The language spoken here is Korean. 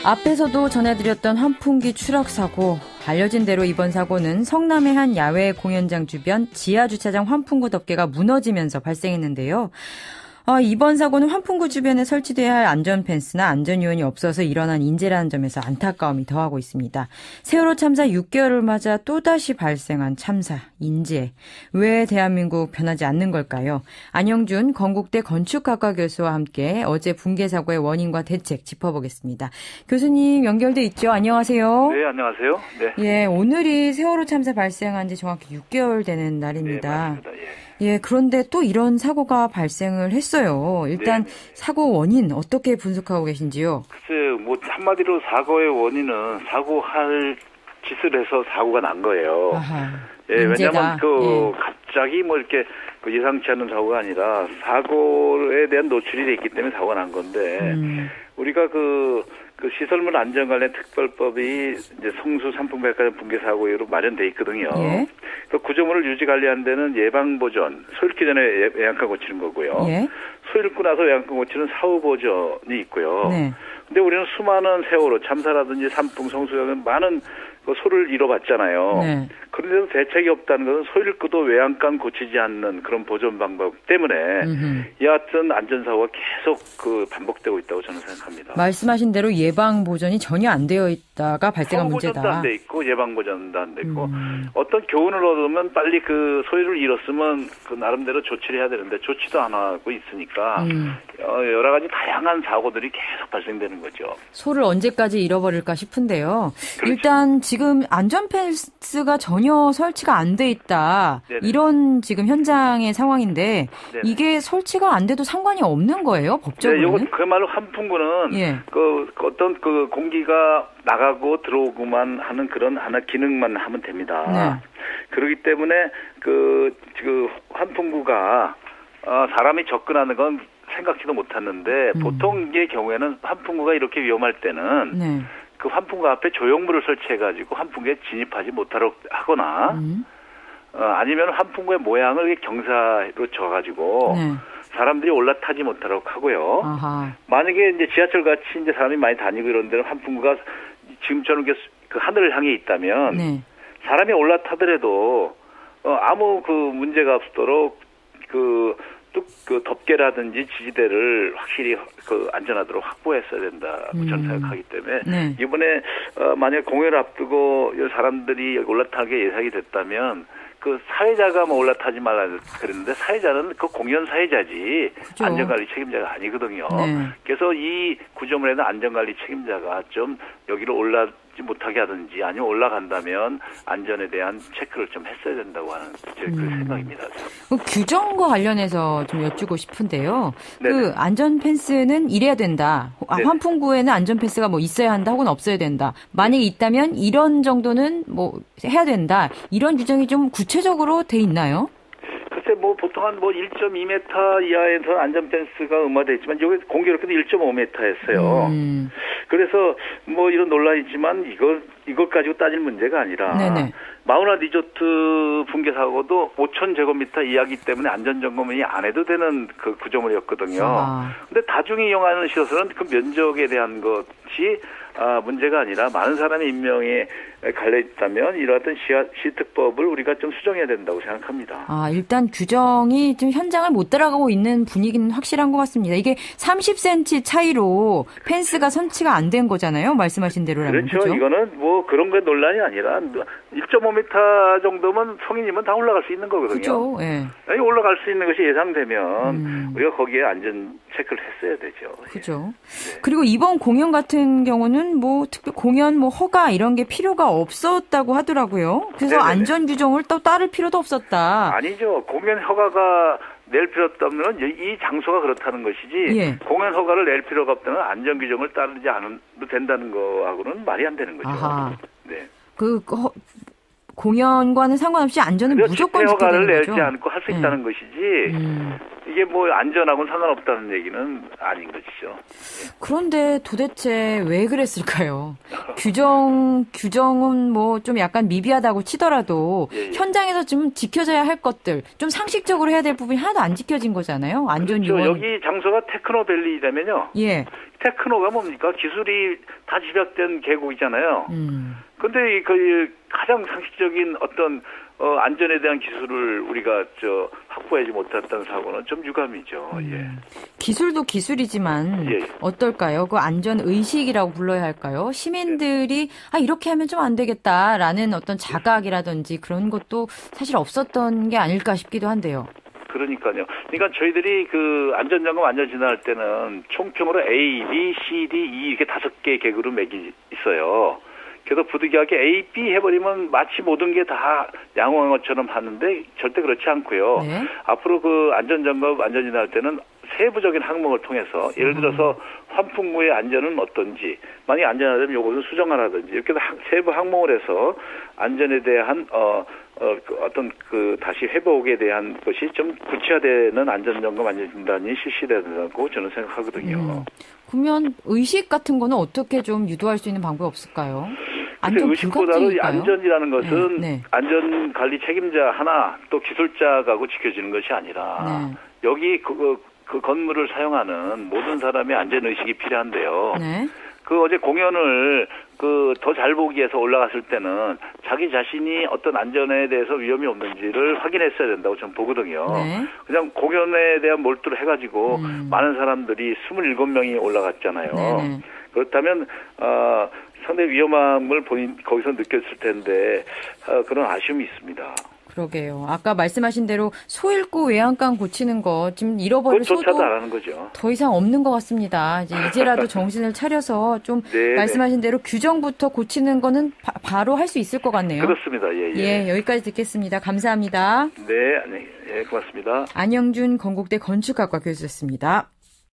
앞에서도 전해드렸던 환풍기 추락 사고. 알려진 대로 이번 사고는 성남의 한 야외 공연장 주변 지하주차장 환풍구 덮개가 무너지면서 발생했는데요. 이번 사고는 환풍구 주변에 설치돼야 할 안전펜스나 안전요원이 없어서 일어난 인재라는 점에서 안타까움이 더하고 있습니다. 세월호 참사 6개월을 맞아 또다시 발생한 참사, 인재. 왜 대한민국 변하지 않는 걸까요? 안영준 건국대 건축학과 교수와 함께 어제 붕괴 사고의 원인과 대책 짚어보겠습니다. 교수님 연결돼 있죠? 안녕하세요. 네, 안녕하세요. 네. 예, 오늘이 세월호 참사 발생한 지 정확히 6개월 되는 날입니다. 네, 맞습니다. 예. 예, 그런데 또 이런 사고가 발생을 했어요. 일단 사고 원인 어떻게 분석하고 계신지요? 글쎄요, 뭐 한마디로 사고의 원인은 사고할 짓을 해서 사고가 난 거예요. 아하, 예, 왜냐하면 갑자기 뭐 이렇게 예상치 않은 사고가 아니라 사고에 대한 노출이 돼 있기 때문에 사고가 난 건데 우리가 그 시설물 안전 관련 특별법이 이제 성수 산풍백화점 붕괴 사고로 마련돼 있거든요. 예. 그 구조물을 유지 관리하는 데는 예방 보전, 소일기 전에 외양간 고치는 거고요. 예. 소일고 나서 외양간 고치는 사후 보전이 있고요. 네. 근데 우리는 수많은 세월호 참사라든지 산풍 성수라는 많은 소를 잃어봤잖아요. 네. 그런데도 대책이 없다는 것은 소일구도 외양간 고치지 않는 그런 보존 방법 때문에 여하튼 안전사고가 계속 반복되고 있다고 저는 생각합니다. 말씀하신 대로 예방 보전이 전혀 안 되어 있다가 발생한 문제다. 보전도 안 돼 있고 예방 보전도 안 돼 있고 어떤 교훈을 얻으면 빨리 소유를 잃었으면 나름대로 조치를 해야 되는데 조치도 안 하고 있으니까 여러 가지 다양한 사고들이 계속 발생되는 거죠. 소를 언제까지 잃어버릴까 싶은데요. 그렇죠. 일단 지금 안전펜스가 전혀 설치가 안 돼 있다. 네네. 이런 지금 현장의 상황인데 네네. 이게 설치가 안 돼도 상관이 없는 거예요, 법적으로는? 네, 그야말로 환풍구는 예. 어떤 공기가 나가고 들어오고만 하는 그런 하나 기능만 하면 됩니다. 네. 그렇기 때문에 환풍구가 사람이 접근하는 건 생각지도 못했는데 보통의 경우에는 환풍구가 이렇게 위험할 때는 네. 그 환풍구 앞에 조형물을 설치해가지고 환풍구에 진입하지 못하도록 하거나 아니면 환풍구의 모양을 경사로 줘가지고 네. 사람들이 올라타지 못하도록 하고요. 아하. 만약에 이제 지하철 같이 이제 사람이 많이 다니고 이런 데는 환풍구가 지금처럼 그 하늘을 향해 있다면 네. 사람이 올라타더라도 아무 문제가 없도록 덮개라든지 지지대를 확실히 안전하도록 확보했어야 된다고 저는 생각하기 때문에 네. 이번에 만약 공연을 앞두고 사람들이 올라타게 예상이 됐다면 사회자가 올라타지 말라 그랬는데 사회자는 공연 사회자지 그죠. 안전관리 책임자가 아니거든요. 네. 그래서 이 구조물에는 안전관리 책임자가 좀 여기로 올라지 못하게 하든지 아니면 올라간다면 안전에 대한 체크를 좀 했어야 된다고 하는 제 생각입니다. 규정과 관련해서 좀 여쭈고 싶은데요. 네네. 안전 펜스는 이래야 된다. 환풍구에는 안전 펜스가 있어야 한다 혹은 없어야 된다. 만약에 있다면 이런 정도는 해야 된다. 이런 규정이 좀 구체적으로 돼 있나요? 글쎄 보통 한 1.2m 이하에서 안전 펜스가 음화돼 있지만 여기 공교롭게도 1.5m였어요. 그래서 이런 논란이 있지만 이것 가지고 따질 문제가 아니라 네네. 마우나 리조트 붕괴 사고도 5,000제곱미터 이하기 때문에 안전 점검이 안 해도 되는 구조물이었거든요. 근데 다중이 이용하는 시설은 그 면적에 대한 것이 문제가 아니라 많은 사람의 인명에 갈려 있다면 이러한 시특법을 우리가 좀 수정해야 된다고 생각합니다. 일단 규정이 좀 현장을 못 따라가고 있는 분위기는 확실한 것 같습니다. 이게 30cm 차이로 펜스가 설치가 안 된 거잖아요. 말씀하신 대로라면. 그렇죠. 이거는 그런 거 논란이 아니라 1.5m 정도면 성인이면 다 올라갈 수 있는 거거든요. 그렇죠. 예. 올라갈 수 있는 것이 예상되면 우리가 거기에 안전 체크를 했어야 되죠. 그렇죠. 네. 그리고 이번 공연 같은 경우는 특별 공연 허가 이런 게 필요가 없었다고 하더라고요. 그래서 네네네. 안전 규정을 또 따를 필요도 없었다. 아니죠. 공연 허가가 낼 필요 없다면 이 장소가 그렇다는 것이지 예. 공연 허가를 낼 필요가 없다면 안전 규정을 따르지 않아도 된다는 거하고는 말이 안 되는 거죠. 아하. 네. 공연과는 상관없이 안전은 무조건 지켜야 허가를 되는 내지 거죠. 않고 할 수 있다는 것이지 이게 안전하고는 상관없다는 얘기는 아닌 것이죠. 그런데 도대체 왜 그랬을까요? 규정은 좀 약간 미비하다고 치더라도 예. 현장에서 좀 지켜져야 할 것들, 좀 상식적으로 해야 될 부분이 하나도 안 지켜진 거잖아요. 안전 그렇죠. 요원. 여기 장소가 테크노밸리라면요. 예. 테크노가 뭡니까? 기술이 다 집약된 계곡이잖아요. 근데 그 가장 상식적인 어떤 안전에 대한 기술을 우리가 확보하지 못했다는 사고는 좀 유감이죠. 예. 기술도 기술이지만 예. 어떨까요? 그 안전 의식이라고 불러야 할까요? 시민들이 이렇게 하면 좀 안 되겠다라는 어떤 자각이라든지 그런 것도 사실 없었던 게 아닐까 싶기도 한데요. 그러니까요. 그러니까 저희들이 그 안전점검 안전진단할 때는 총평으로 A, B, C, D, E 이렇게 5개의 계급으로 맥이 있어요. 그래서 부득이하게 A, B 해버리면 마치 모든 게 다 양호한 것처럼 하는데 절대 그렇지 않고요. 네. 앞으로 그 안전점검 안전진단할 때는 세부적인 항목을 통해서 예를 들어서 환풍구의 안전은 어떤지, 만약에 안전하다면 요것을 수정하라든지 이렇게 세부 항목을 해서 안전에 대한 어떤 다시 회복에 대한 것이 좀 구체화되는 안전점검 안전진단이 실시된다고 저는 생각하거든요. 그러면 의식 같은 거는 어떻게 좀 유도할 수 있는 방법이 없을까요? 의식보다도 안전이라는 것은 네. 안전관리 책임자 하나 또 기술자하고 지켜지는 것이 아니라 네. 여기 그 건물을 사용하는 모든 사람의 안전의식이 필요한데요. 네. 어제 공연을 더 잘 보기 위해서 올라갔을 때는 자기 자신이 어떤 안전에 대해서 위험이 없는지를 확인했어야 된다고 저는 보거든요. 네. 그냥 공연에 대한 몰두를 해가지고 많은 사람들이 27명이 올라갔잖아요. 네네. 그렇다면 상당히 위험함을 거기서 느꼈을 텐데 그런 아쉬움이 있습니다. 그러게요. 아까 말씀하신 대로 소 잃고 외양간 고치는 거 지금 잃어버린 소도 안 하는 거죠. 더 이상 없는 것 같습니다. 이제라도 정신을 차려서 좀 말씀하신 대로 규정부터 고치는 거는 바로 할 수 있을 것 같네요. 그렇습니다. 예, 여기까지 듣겠습니다. 감사합니다. 네, 고맙습니다. 안영준 건국대 건축학과 교수였습니다.